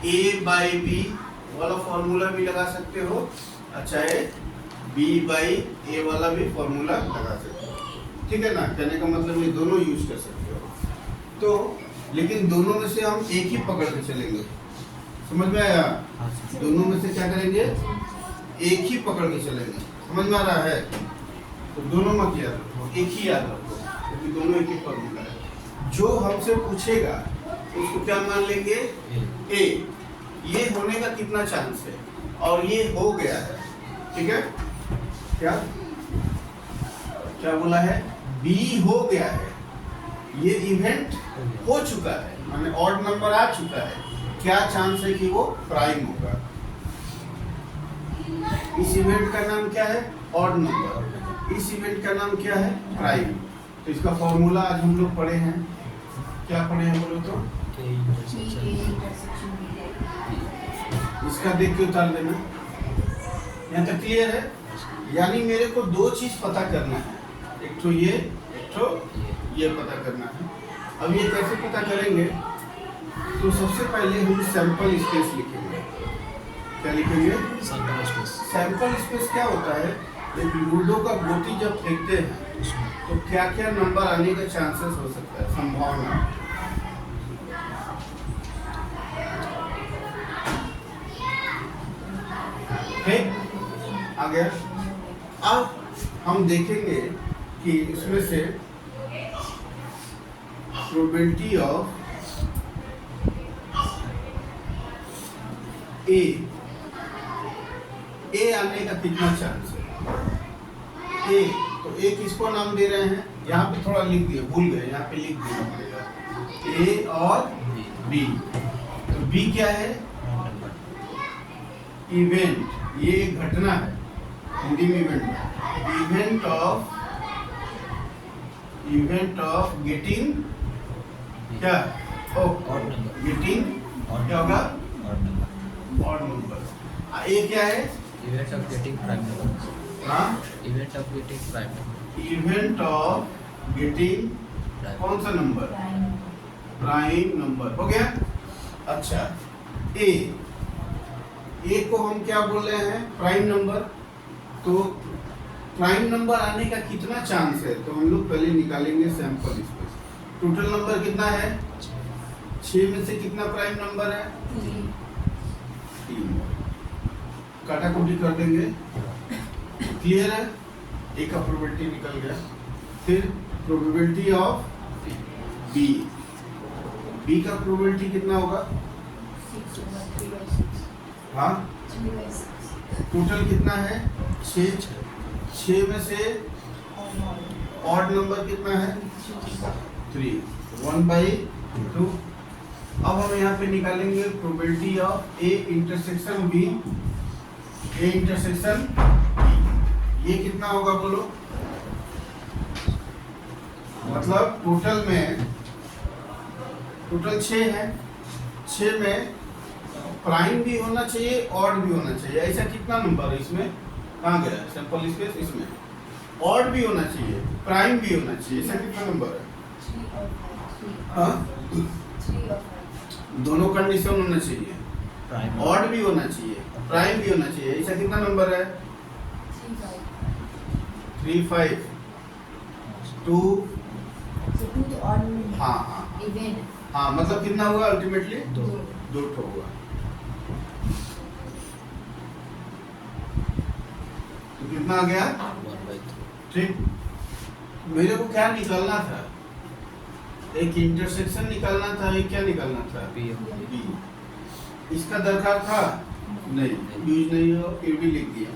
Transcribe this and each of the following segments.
A by B वाला formula भी लगा सकते हो, चाहे बी बाई ए वाला भी फॉर्मूला लगा सकते हो, ठीक है ना। कहने का मतलब ये दोनों यूज कर सकते हो। तो लेकिन दोनों में से हम एक ही पकड़ के चलेंगे, समझ में आया? दोनों में से क्या करेंगे, एक ही पकड़ के चलेंगे, समझ में आ रहा है? तो दोनों मत याद रखो, एक ही याद रखो, क्योंकि दोनों एक ही फॉर्मूला है। जो हमसे पूछेगा उसको क्या मान लेंगे, ए। ये होने का कितना चांस है, और ये हो गया है, ठीक है। क्या क्या बोला है, बी हो गया है, ये इवेंट हो चुका है, माने ऑड नंबर आ चुका है, क्या चांस है कि वो प्राइम होगा। इस इवेंट का नाम क्या है, ऑड नंबर, इस इवेंट का नाम क्या है, प्राइम। तो इसका फॉर्मूला आज हम लोग पढ़े हैं, क्या पढ़े हैं बोलो तो, इसका देख के उतार देना। यहाँ तक क्लियर है? यानी मेरे को दो चीज पता करना है, एक तो ये, एक तो ये पता करना है। अब ये कैसे पता करेंगे, तो सबसे पहले हम सैंपल स्पेस लिखेंगे। क्या लिखेंगे, सैंपल स्पेस। सैंपल स्पेस क्या होता है, एक लूडो का गोटी जब फेंकते हैं तो क्या क्या नंबर आने का चांसेस हो सकता है, संभावना। ठीक, आ गया। अब हम देखेंगे कि इसमें से प्रोबेबिलिटी ऑफ ए आने का कितना चांस है। ए, तो ए किसको नाम दे रहे हैं, यहाँ पे थोड़ा लिख दिए, भूल गए, यहाँ पे लिख देना पड़ेगा, ए और बी। तो बी क्या है, इवेंट, ये एक घटना है, हिंदी में इवेंट, इवेंट ऑफ गेटिंग क्या, गेटिंग क्या होगा, ऑड नंबर। ये क्या है, event of getting prime number. हाँ, event of getting prime number. Event of getting कौन सा नंबर, प्राइम नंबर, हो गया। अच्छा, ए को हम क्या बोल रहे हैं, प्राइम नंबर। तो प्राइम नंबर आने का कितना चांस है, तो हम लोग पहले निकालेंगे सैंपल स्पेस। टोटल नंबर कितना है, 6 में से कितना प्राइम नंबर है, 3। काटा कुटी कर देंगे, क्लियर है। ए का प्रोबेबिलिटी निकल गया। फिर प्रोबेबिलिटी ऑफ बी, बी का प्रोबेबिलिटी कितना होगा, हाँ, टोटल कितना है, 6। 6 में से ऑड नंबर कितना है, 3, 1/2। अब हम यहाँ पे निकालेंगे probability of A intersection B, A intersection B. ये कितना होगा बोलो, मतलब टोटल में, टोटल 6 है, 6 में प्राइम भी होना चाहिए, ऑड भी होना चाहिए। ऐसा कितना नंबर है इसमें, कहाँ गया सैंपल स्पेस, इसमें ऑड भी होना चाहिए, प्राइम भी होना चाहिए। ऐसा कितना नंबर है, हाँ, दोनों कंडीशन होना चाहिए, ऑड भी होना चाहिए, प्राइम भी होना चाहिए। ऐसा कितना नंबर है, 3, 5, 2। हाँ हाँ हाँ, मतलब कितना हुआ अल्टीमेटली, 2 ठो हुआ। तो कितना आ गया, 1/3। ठीक। मेरे को क्या निकालना था, एक इंटरसेक्शन निकालना था, एक क्या निकालना था, बी। इसका दरकार था नहीं, यूज नहीं हो, फिर भी लिख दिया।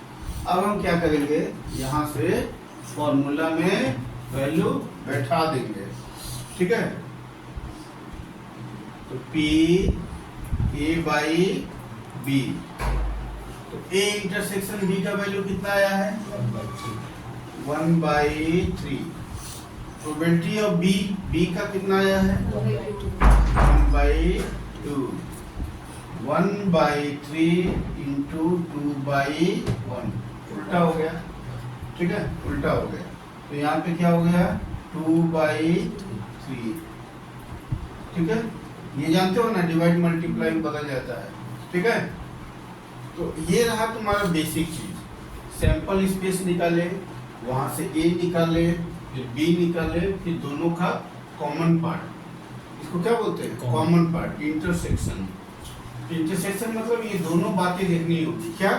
अब हम क्या करेंगे, यहाँ से फॉर्मूला में वैल्यू बैठा देंगे, ठीक है। तो P A बाई B, तो A इंटरसेक्शन B का वैल्यू कितना आया है, 1/3। प्रोबेबिलिटी ऑफ B का कितना आया है, 1/2। 1/3 इंटू 2/1, उल्टा हो गया, ठीक है, उल्टा हो गया। तो यहाँ पे क्या हो गया, 2/3, ठीक है। ये जानते हो ना, डिवाइड मल्टीप्लाई में बदल जाता है। ठीक है। तो ये रहा तुम्हारा बेसिक चीज, सैंपल स्पेस निकाले, वहां से ए निकाले, फिर बी निकाले, फिर दोनों का कॉमन पार्ट, इसको क्या बोलते हैं, Common. Common part, intersection. Intersection मतलब ये दोनों बातें देखनी होगी, क्या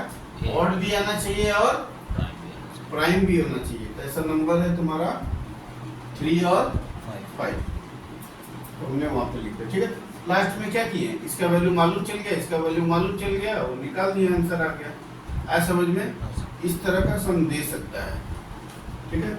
A. ऑड भी आना चाहिए और प्राइम प्राइम भी होना चाहिए। तो ऐसा नंबर है तुम्हारा 3 और 5 5, तो हमने वहां पे लिखा, ठीक है। लास्ट में क्या किए, इसका वैल्यू मालूम चल गया, इसका वैल्यू मालूम चल गया, वो निकाल दिया, आंसर आ गया। ऐसा समझ में इस तरह का सम दे सकता है, ठीक है।